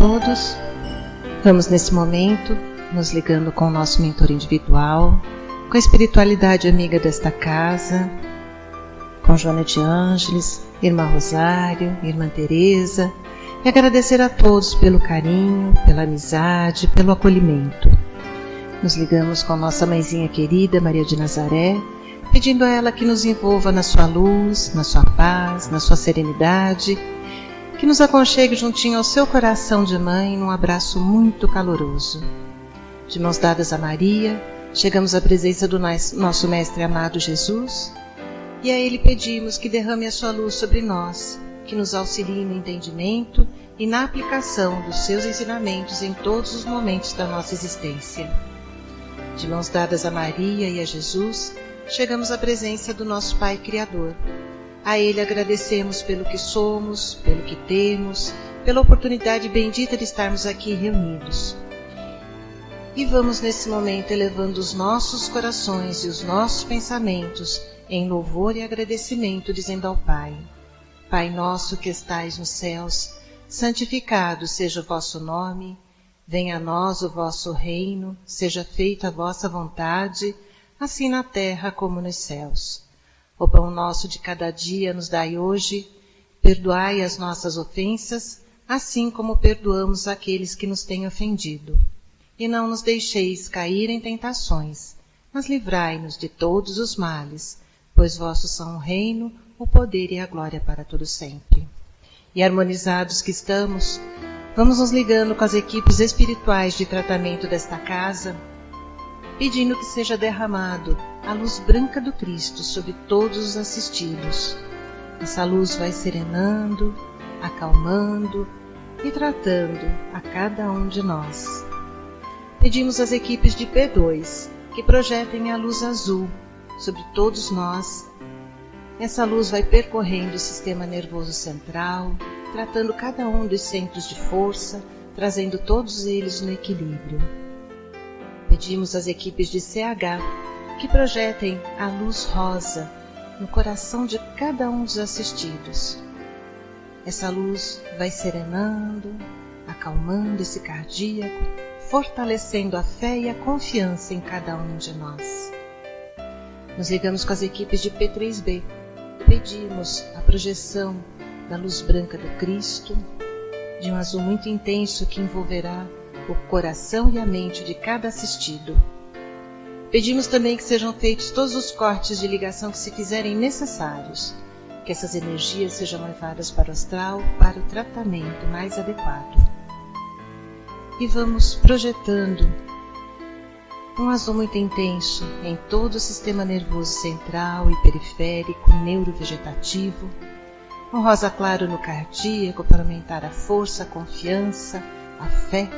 todos. Vamos nesse momento nos ligando com o nosso mentor individual, com a espiritualidade amiga desta casa, com Joana de Ângeles, Irmã Rosário, Irmã Teresa, e agradecer a todos pelo carinho, pela amizade, pelo acolhimento. Nos ligamos com nossa mãezinha querida, Maria de Nazaré, pedindo a ela que nos envolva na sua luz, na sua paz, na sua serenidade, que nos aconchegue juntinho ao seu coração de mãe num abraço muito caloroso. De mãos dadas a Maria, chegamos à presença do nosso Mestre amado Jesus, e a Ele pedimos que derrame a sua luz sobre nós, que nos auxilie no entendimento e na aplicação dos seus ensinamentos em todos os momentos da nossa existência. De mãos dadas a Maria e a Jesus, chegamos à presença do nosso Pai Criador. A Ele agradecemos pelo que somos, pelo que temos, pela oportunidade bendita de estarmos aqui reunidos. E vamos nesse momento elevando os nossos corações e os nossos pensamentos em louvor e agradecimento, dizendo ao Pai: Pai nosso que estais nos céus, santificado seja o vosso nome, venha a nós o vosso reino, seja feita a vossa vontade, assim na terra como nos céus. O pão nosso de cada dia nos dai hoje, perdoai as nossas ofensas, assim como perdoamos aqueles que nos têm ofendido. E não nos deixeis cair em tentações, mas livrai-nos de todos os males, pois vossos são o reino, o poder e a glória para todo sempre. E harmonizados que estamos, vamos nos ligando com as equipes espirituais de tratamento desta casa, pedindo que seja derramado a luz branca do Cristo sobre todos os assistidos. Essa luz vai serenando, acalmando e tratando a cada um de nós. Pedimos às equipes de P2 que projetem a luz azul sobre todos nós. Essa luz vai percorrendo o sistema nervoso central, tratando cada um dos centros de força, trazendo todos eles no equilíbrio. Pedimos às equipes de CH que projetem a luz rosa no coração de cada um dos assistidos. Essa luz vai serenando, acalmando esse cardíaco, fortalecendo a fé e a confiança em cada um de nós. Nos ligamos com as equipes de P3B. Pedimos a projeção da luz branca do Cristo, de um azul muito intenso que envolverá o coração e a mente de cada assistido. Pedimos também que sejam feitos todos os cortes de ligação que se fizerem necessários, que essas energias sejam levadas para o astral para o tratamento mais adequado. E vamos projetando um azul muito intenso em todo o sistema nervoso central e periférico, neurovegetativo, um rosa claro no cardíaco para aumentar a força, a confiança, a fé,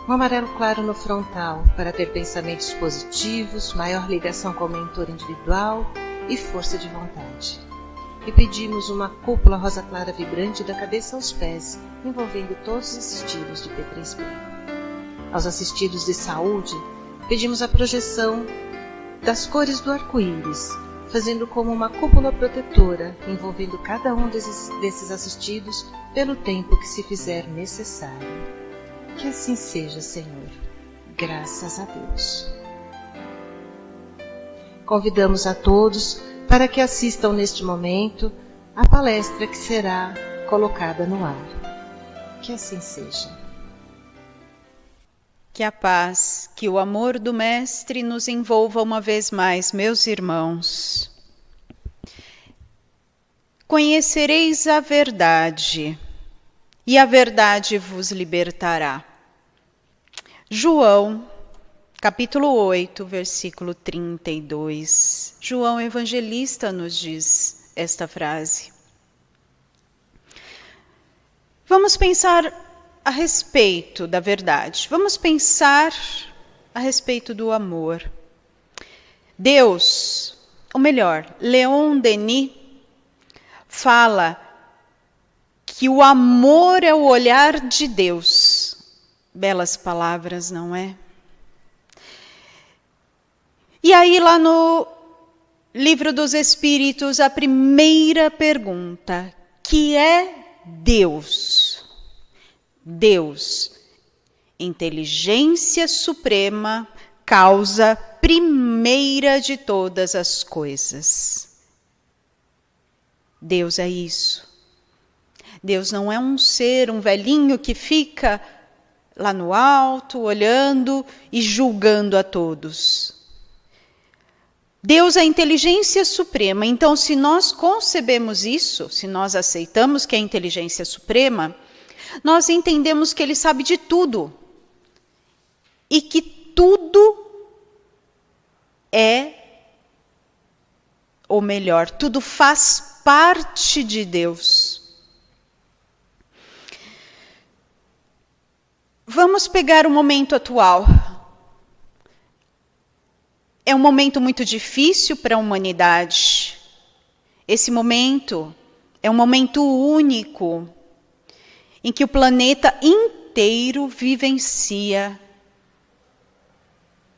um amarelo claro no frontal para ter pensamentos positivos, maior ligação com o mentor individual e força de vontade. E pedimos uma cúpula rosa clara vibrante da cabeça aos pés, envolvendo todos os assistidos de P3B. Aos assistidos de saúde, pedimos a projeção das cores do arco-íris, fazendo como uma cúpula protetora, envolvendo cada um desses assistidos pelo tempo que se fizer necessário. Que assim seja, Senhor. Graças a Deus. Convidamos a todos para que assistam neste momento a palestra que será colocada no ar. Que assim seja. Que a paz, que o amor do Mestre nos envolva uma vez mais, meus irmãos. Conhecereis a verdade, e a verdade vos libertará. João, capítulo 8, versículo 32. João Evangelista nos diz esta frase. Vamos pensar a respeito da verdade. Vamos pensar a respeito do amor. Deus, ou melhor, Leon Denis, fala que o amor é o olhar de Deus. Belas palavras, não é? E aí, lá no Livro dos Espíritos, a primeira pergunta: que é Deus? Deus, inteligência suprema, causa primeira de todas as coisas. Deus é isso. Deus não é um ser, um velhinho que fica lá no alto, olhando e julgando a todos. Deus é a inteligência suprema. Então, se nós concebemos isso, se nós aceitamos que é a inteligência suprema, nós entendemos que Ele sabe de tudo. E que tudo é, ou melhor, tudo faz parte de Deus. Vamos pegar o momento atual. É um momento muito difícil para a humanidade. Esse momento é um momento único em que o planeta inteiro vivencia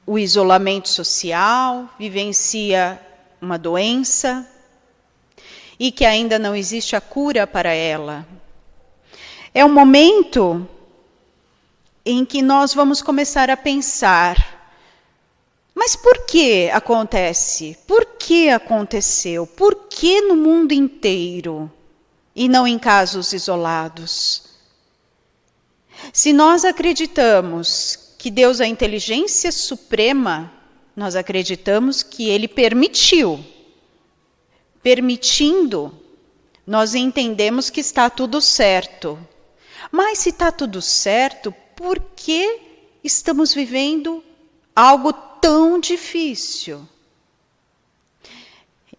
o isolamento social, vivencia uma doença e que ainda não existe a cura para ela. É um momento em que nós vamos começar a pensar: mas por que acontece? Por que aconteceu? Por que no mundo inteiro e não em casos isolados? Se nós acreditamos que Deus é a inteligência suprema, nós acreditamos que Ele permitiu. Permitindo, nós entendemos que está tudo certo. Mas se está tudo certo, por que estamos vivendo algo tão difícil?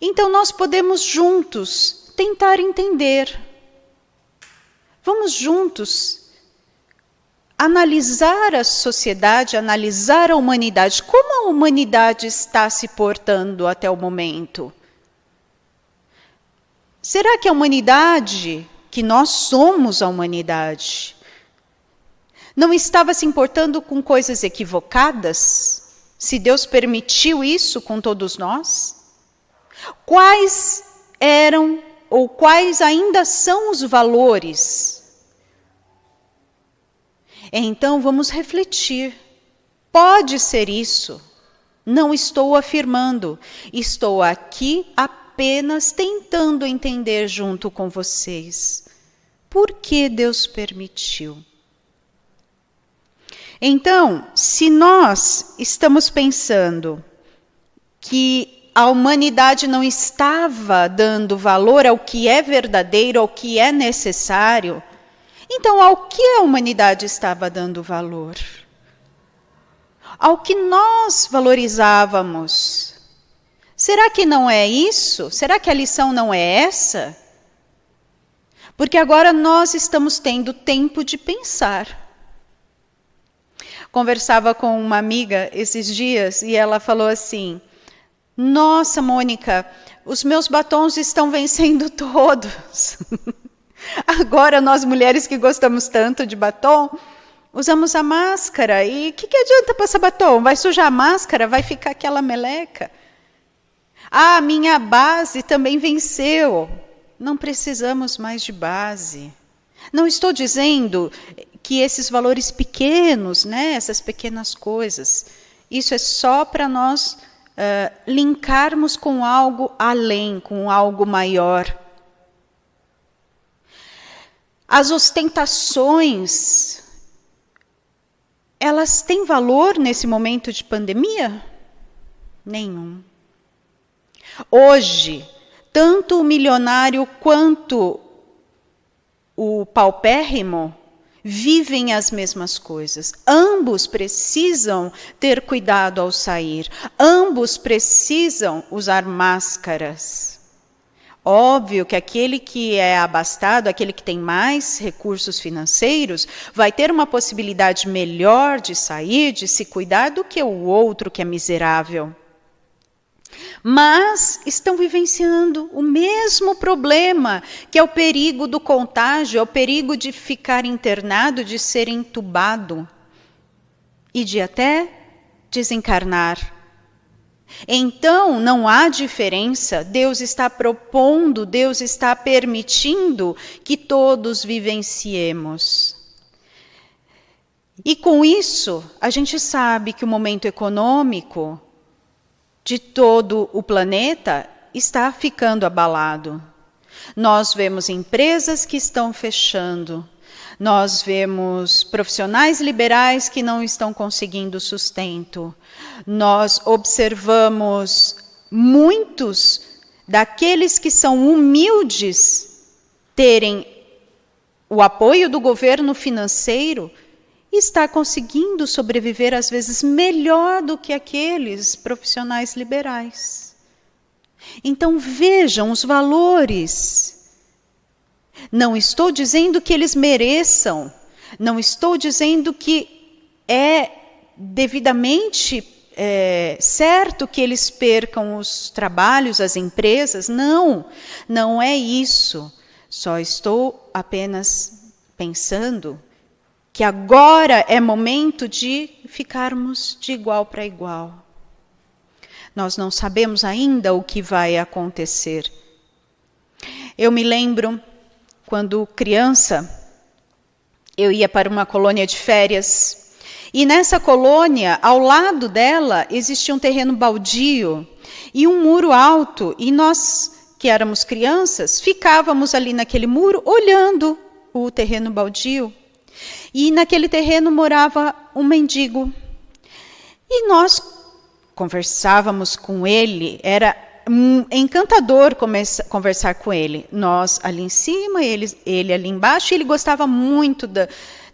Então nós podemos juntos tentar entender. Vamos juntos analisar a sociedade, analisar a humanidade. Como a humanidade está se portando até o momento? Será que a humanidade, que nós somos a humanidade, não estava se importando com coisas equivocadas? Se Deus permitiu isso com todos nós? Quais eram ou quais ainda são os valores? Então vamos refletir. Pode ser isso. Não estou afirmando. Estou aqui apenas tentando entender junto com vocês. Por que Deus permitiu? Então, se nós estamos pensando que a humanidade não estava dando valor ao que é verdadeiro, ao que é necessário, então ao que a humanidade estava dando valor? Ao que nós valorizávamos? Será que não é isso? Será que a lição não é essa? Porque agora nós estamos tendo tempo de pensar. Conversava com uma amiga esses dias e ela falou assim: nossa, Mônica, os meus batons estão vencendo todos. Agora nós mulheres que gostamos tanto de batom, usamos a máscara. E o que adianta passar batom? Vai sujar a máscara, vai ficar aquela meleca. Ah, minha base também venceu. Não precisamos mais de base. Não estou dizendo que esses valores pequenos, né, essas pequenas coisas, isso é só para nós linkarmos com algo além, com algo maior. As ostentações, elas têm valor nesse momento de pandemia? Nenhum. Hoje, tanto o milionário quanto o paupérrimo vivem as mesmas coisas. Ambos precisam ter cuidado ao sair. Ambos precisam usar máscaras. Óbvio que aquele que é abastado, aquele que tem mais recursos financeiros, vai ter uma possibilidade melhor de sair, de se cuidar, do que o outro que é miserável. Mas estão vivenciando o mesmo problema, que é o perigo do contágio, é o perigo de ficar internado, de ser entubado e de até desencarnar. Então, não há diferença. Deus está propondo, Deus está permitindo que todos vivenciemos. E com isso, a gente sabe que o momento econômico de todo o planeta está ficando abalado. Nós vemos empresas que estão fechando, nós vemos profissionais liberais que não estão conseguindo sustento, nós observamos muitos daqueles que são humildes terem o apoio do governo financeiro e estar conseguindo sobreviver, às vezes, melhor do que aqueles profissionais liberais. Então, vejam os valores. Não estou dizendo que eles mereçam, não estou dizendo que é devidamente certo que eles percam os trabalhos, as empresas. Não, não é isso. Só estou apenas pensando que agora é momento de ficarmos de igual para igual. Nós não sabemos ainda o que vai acontecer. Eu me lembro, quando criança, eu ia para uma colônia de férias, e nessa colônia, ao lado dela, existia um terreno baldio e um muro alto, e nós, que éramos crianças, ficávamos ali naquele muro, olhando o terreno baldio. E naquele terreno morava um mendigo. E nós conversávamos com ele, era encantador conversar com ele. Nós ali em cima, ele ali embaixo, e ele gostava muito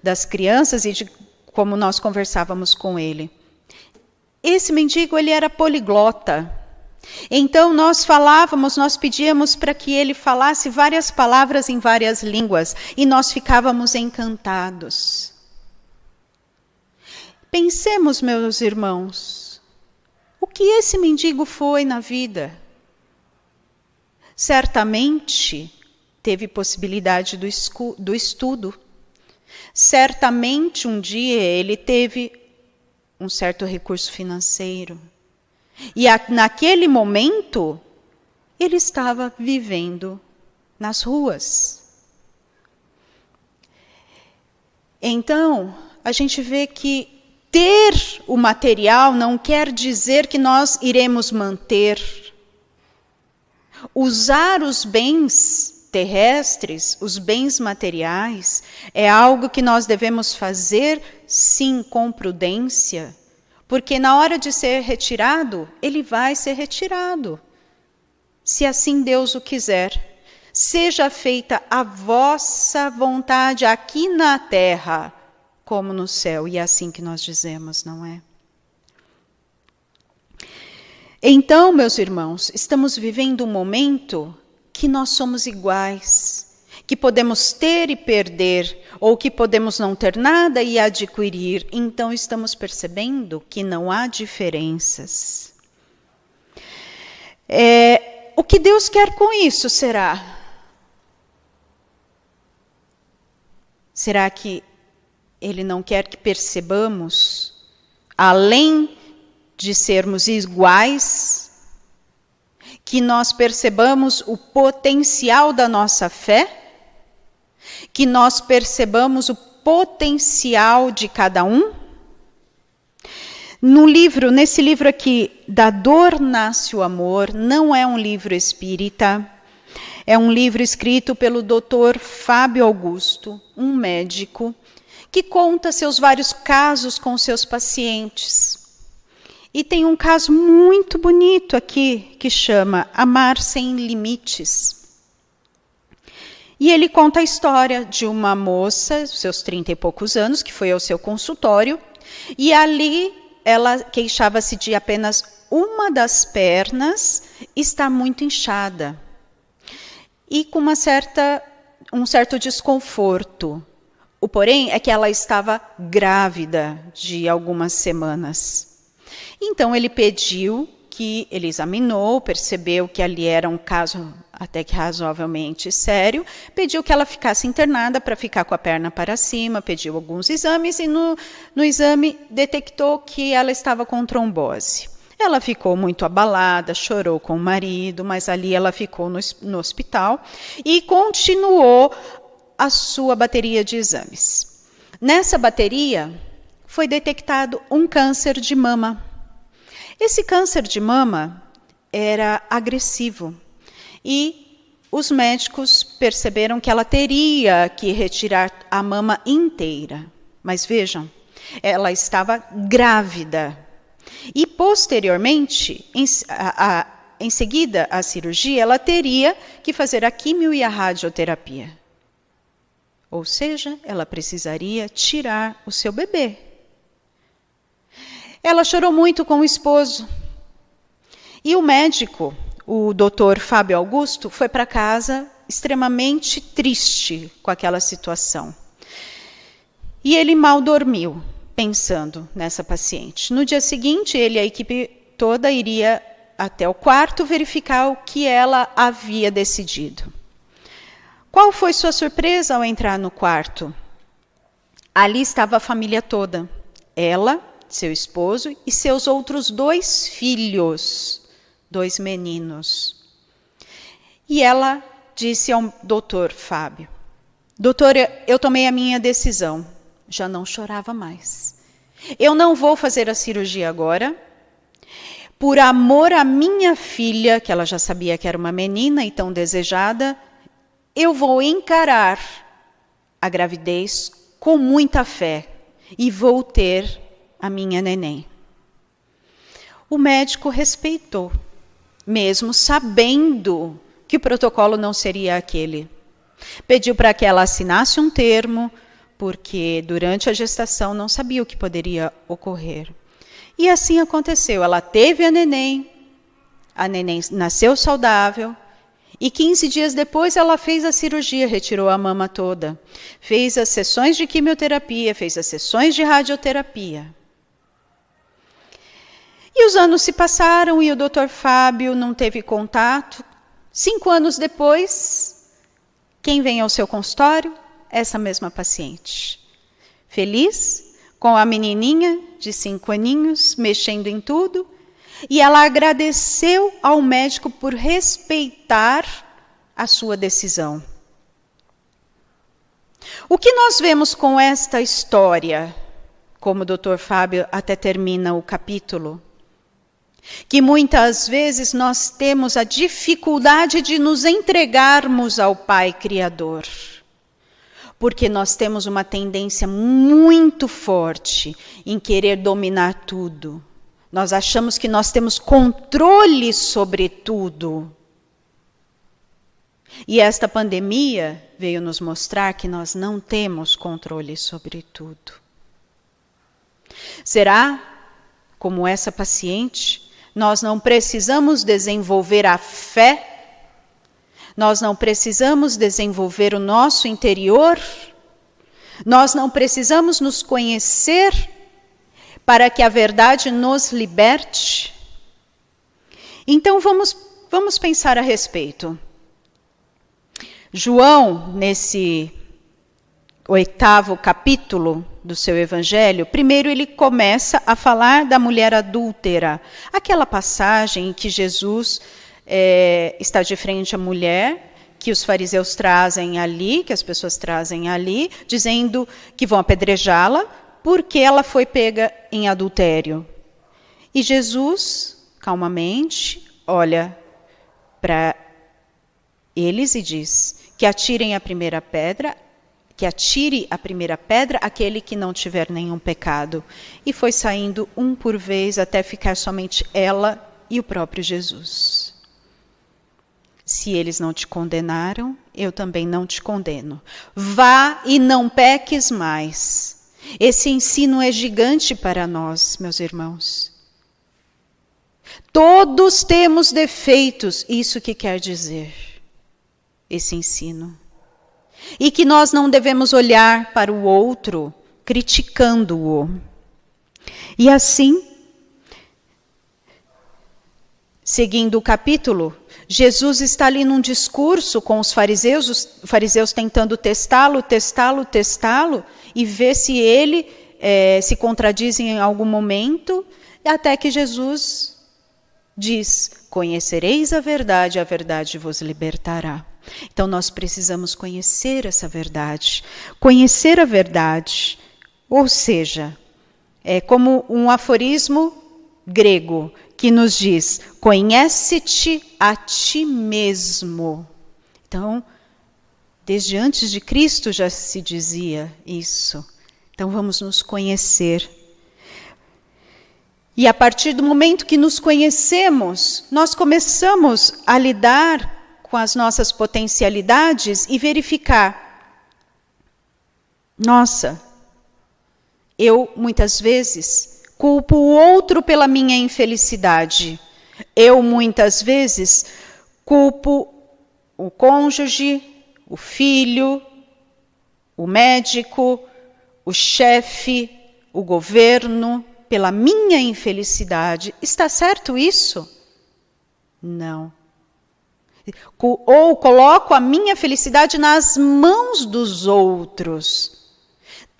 das crianças e de como nós conversávamos com ele. Esse mendigo, ele era poliglota. Então nós pedíamos para que ele falasse várias palavras em várias línguas, e nós ficávamos encantados. Pensemos, meus irmãos, o que esse mendigo foi na vida? Certamente teve possibilidade do estudo. Certamente um dia ele teve um certo recurso financeiro. E naquele momento, ele estava vivendo nas ruas. Então, a gente vê que ter o material não quer dizer que nós iremos manter. Usar os bens terrestres, os bens materiais, é algo que nós devemos fazer, sim, com prudência. Porque na hora de ser retirado, ele vai ser retirado. Se assim Deus o quiser. Seja feita a vossa vontade aqui na terra, como no céu. E é assim que nós dizemos, não é? Então, meus irmãos, estamos vivendo um momento que nós somos iguais. Que podemos ter e perder, ou que podemos não ter nada e adquirir. Então, estamos percebendo que não há diferenças. O que Deus quer com isso, será? Será que Ele não quer que percebamos, além de sermos iguais, que nós percebamos o potencial da nossa fé? Que nós percebamos o potencial de cada um? Nesse livro aqui, Da Dor Nasce o Amor, não é um livro espírita, é um livro escrito pelo Dr. Fábio Augusto, um médico, que conta seus vários casos com seus pacientes. E tem um caso muito bonito aqui, que chama Amar Sem Limites. E ele conta a história de uma moça, seus 30 e poucos anos, que foi ao seu consultório, e ali ela queixava-se de apenas uma das pernas estar muito inchada, e com um certo desconforto. O porém é que ela estava grávida de algumas semanas. Então ele pediu que ele examinou, percebeu que ali era um caso até que razoavelmente sério, pediu que ela ficasse internada para ficar com a perna para cima, pediu alguns exames e no exame detectou que ela estava com trombose. Ela ficou muito abalada, chorou com o marido, mas ali ela ficou no hospital e continuou a sua bateria de exames. Nessa bateria, foi detectado um câncer de mama. Esse câncer de mama era agressivo e os médicos perceberam que ela teria que retirar a mama inteira. Mas vejam, ela estava grávida. E posteriormente, em seguida à cirurgia, ela teria que fazer a quimio e a radioterapia. Ou seja, ela precisaria tirar o seu bebê. Ela chorou muito com o esposo. E o médico, o Dr. Fábio Augusto, foi para casa extremamente triste com aquela situação. E ele mal dormiu, pensando nessa paciente. No dia seguinte, ele e a equipe toda iria até o quarto verificar o que ela havia decidido. Qual foi sua surpresa ao entrar no quarto? Ali estava a família toda. Ela, seu esposo e seus outros 2 filhos, 2 meninos. E ela disse ao doutor Fábio: doutor, eu tomei a minha decisão. Já não chorava mais. Eu não vou fazer a cirurgia agora. Por amor à minha filha, que ela já sabia que era uma menina e tão desejada, eu vou encarar a gravidez com muita fé e vou ter a minha neném. O médico respeitou, mesmo sabendo que o protocolo não seria aquele. Pediu para que ela assinasse um termo, porque durante a gestação não sabia o que poderia ocorrer. E assim aconteceu. Ela teve a neném nasceu saudável, e 15 dias depois ela fez a cirurgia, retirou a mama toda, fez as sessões de quimioterapia, fez as sessões de radioterapia. E os anos se passaram e o Dr. Fábio não teve contato. 5 anos depois, quem vem ao seu consultório? Essa mesma paciente. Feliz, com a menininha de 5 aninhos, mexendo em tudo. E ela agradeceu ao médico por respeitar a sua decisão. O que nós vemos com esta história, como o Dr. Fábio até termina o capítulo? Que muitas vezes nós temos a dificuldade de nos entregarmos ao Pai Criador. Porque nós temos uma tendência muito forte em querer dominar tudo. Nós achamos que nós temos controle sobre tudo. E esta pandemia veio nos mostrar que nós não temos controle sobre tudo. Será, como essa paciente, nós não precisamos desenvolver a fé? Nós não precisamos desenvolver o nosso interior? Nós não precisamos nos conhecer para que a verdade nos liberte? Então vamos pensar a respeito. João, nesse 8º capítulo do seu evangelho, primeiro ele começa a falar da mulher adúltera. Aquela passagem em que Jesus está de frente à mulher, que os fariseus trazem ali, que as pessoas trazem ali, dizendo que vão apedrejá-la, porque ela foi pega em adultério. E Jesus, calmamente, olha para eles e diz que atirem a primeira pedra, que atire a primeira pedra aquele que não tiver nenhum pecado. E foi saindo um por vez até ficar somente ela e o próprio Jesus. Se eles não te condenaram, eu também não te condeno. Vá e não peques mais. Esse ensino é gigante para nós, meus irmãos. Todos temos defeitos, isso que quer dizer esse ensino. E que nós não devemos olhar para o outro criticando-o. E assim, seguindo o capítulo, Jesus está ali num discurso com os fariseus tentando testá-lo, e ver se ele se contradiz em algum momento, até que Jesus diz: conhecereis a verdade vos libertará. Então nós precisamos conhecer essa verdade. Conhecer a verdade, ou seja, É como um aforismo grego que nos diz: conhece-te a ti mesmo. Então, desde antes de Cristo já se dizia isso. Então vamos nos conhecer. E a partir do momento que nos conhecemos, nós começamos a lidar com as nossas potencialidades e verificar: nossa, eu muitas vezes culpo o outro pela minha infelicidade. Eu muitas vezes culpo o cônjuge, o filho, o médico, o chefe, o governo, pela minha infelicidade. Está certo isso? Não. Ou coloco a minha felicidade nas mãos dos outros.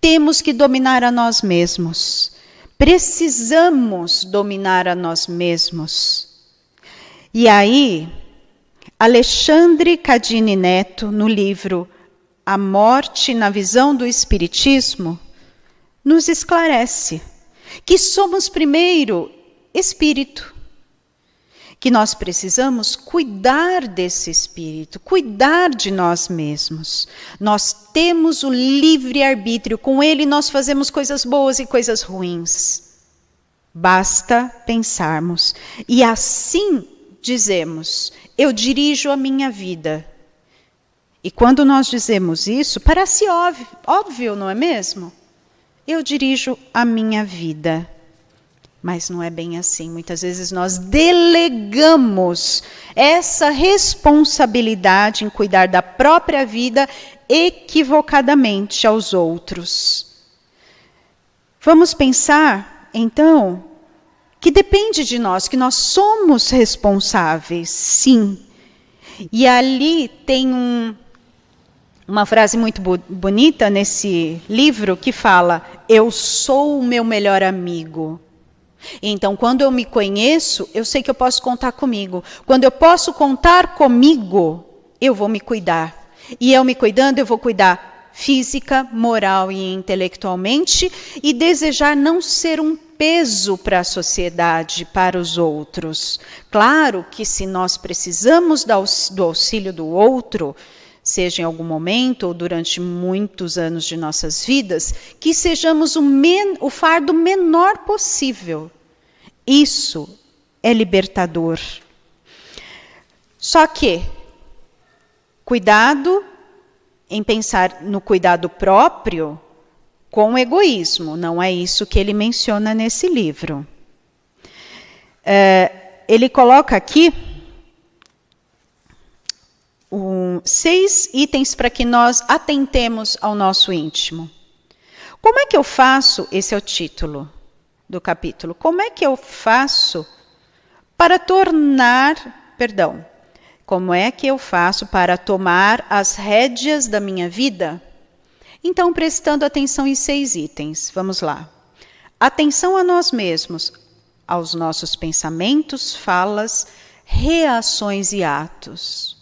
Temos que dominar a nós mesmos. Precisamos dominar a nós mesmos. E aí, Alexandre Cadini Neto, no livro A Morte na Visão do Espiritismo, nos esclarece que somos primeiro espírito, que nós precisamos cuidar desse espírito, cuidar de nós mesmos. Nós temos o livre-arbítrio, com ele nós fazemos coisas boas e coisas ruins. Basta pensarmos. E assim dizemos: eu dirijo a minha vida. E quando nós dizemos isso, parece óbvio, não é mesmo? Eu dirijo a minha vida. Mas não é bem assim. Muitas vezes nós delegamos essa responsabilidade em cuidar da própria vida equivocadamente aos outros. Vamos pensar, então, que depende de nós, que nós somos responsáveis, sim. E ali tem uma frase muito bonita nesse livro que fala: eu sou o meu melhor amigo. Então, quando eu me conheço, eu sei que eu posso contar comigo. Quando eu posso contar comigo, eu vou me cuidar. E eu me cuidando, eu vou cuidar física, moral e intelectualmente, e desejar não ser um peso para a sociedade, para os outros. Claro que se nós precisamos do auxílio do outro, seja em algum momento ou durante muitos anos de nossas vidas, que sejamos o fardo menor possível. Isso é libertador. Só que, cuidado em pensar no cuidado próprio com egoísmo. Não é isso que ele menciona nesse livro. Ele coloca aqui 6 itens para que nós atentemos ao nosso íntimo. Como é que eu faço? Esse é o título do capítulo. Como é que eu faço para como é que eu faço para tomar as rédeas da minha vida? Então, prestando atenção em 6 itens. Vamos lá. Atenção a nós mesmos, aos nossos pensamentos, falas, reações e atos.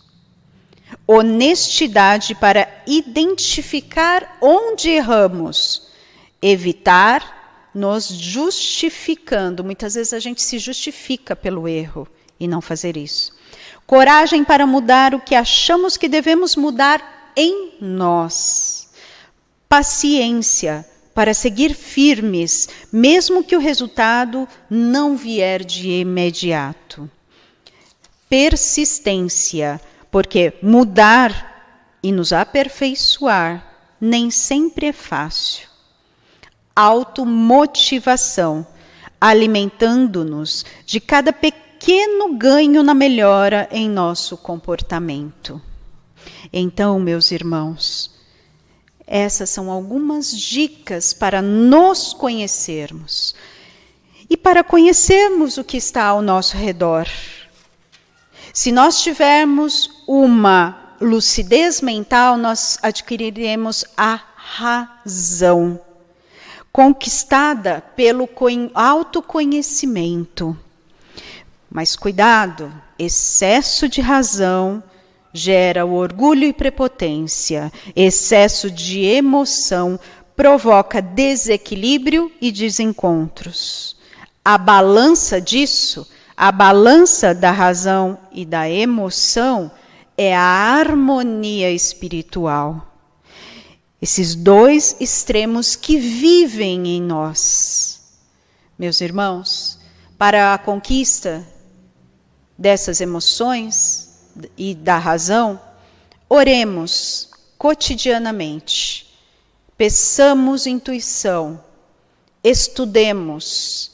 Honestidade para identificar onde erramos. Evitar nos justificando. Muitas vezes a gente se justifica pelo erro e não fazer isso. Coragem para mudar o que achamos que devemos mudar em nós. Paciência para seguir firmes, mesmo que o resultado não vier de imediato. Persistência, porque mudar e nos aperfeiçoar nem sempre é fácil. Automotivação, alimentando-nos de cada pequeno ganho na melhora em nosso comportamento. Então, meus irmãos, essas são algumas dicas para nos conhecermos e para conhecermos o que está ao nosso redor. Se nós tivermos uma lucidez mental, nós adquiriremos a razão, conquistada pelo autoconhecimento. Mas cuidado, excesso de razão gera o orgulho e prepotência, excesso de emoção provoca desequilíbrio e desencontros. A balança disso, a balança da razão e da emoção, é a harmonia espiritual. Esses dois extremos que vivem em nós. Meus irmãos, para a conquista dessas emoções e da razão, oremos cotidianamente, peçamos intuição, estudemos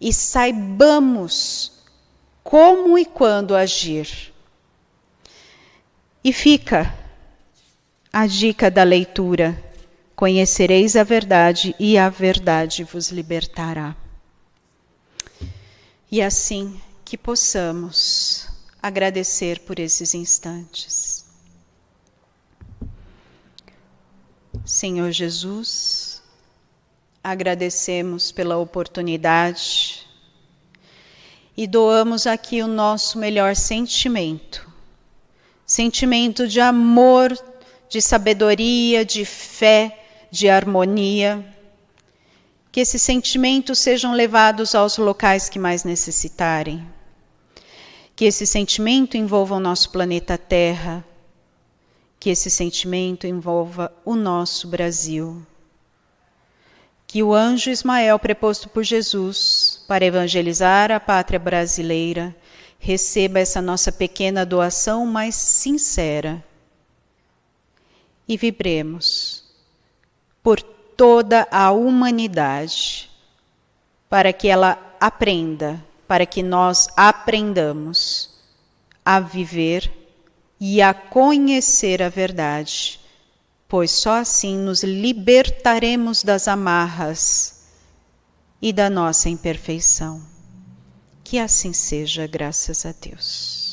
e saibamos como e quando agir. E fica a dica da leitura: conhecereis a verdade e a verdade vos libertará. E assim que possamos agradecer por esses instantes. Senhor Jesus, agradecemos pela oportunidade e doamos aqui o nosso melhor sentimento. Sentimento de amor, de sabedoria, de fé, de harmonia. Que esses sentimentos sejam levados aos locais que mais necessitarem. Que esse sentimento envolva o nosso planeta Terra. Que esse sentimento envolva o nosso Brasil. Que o anjo Ismael, preposto por Jesus para evangelizar a pátria brasileira, receba essa nossa pequena doação mais sincera. E vibremos por toda a humanidade, para que ela aprenda, para que nós aprendamos a viver e a conhecer a verdade, pois só assim nos libertaremos das amarras e da nossa imperfeição. Que assim seja, graças a Deus.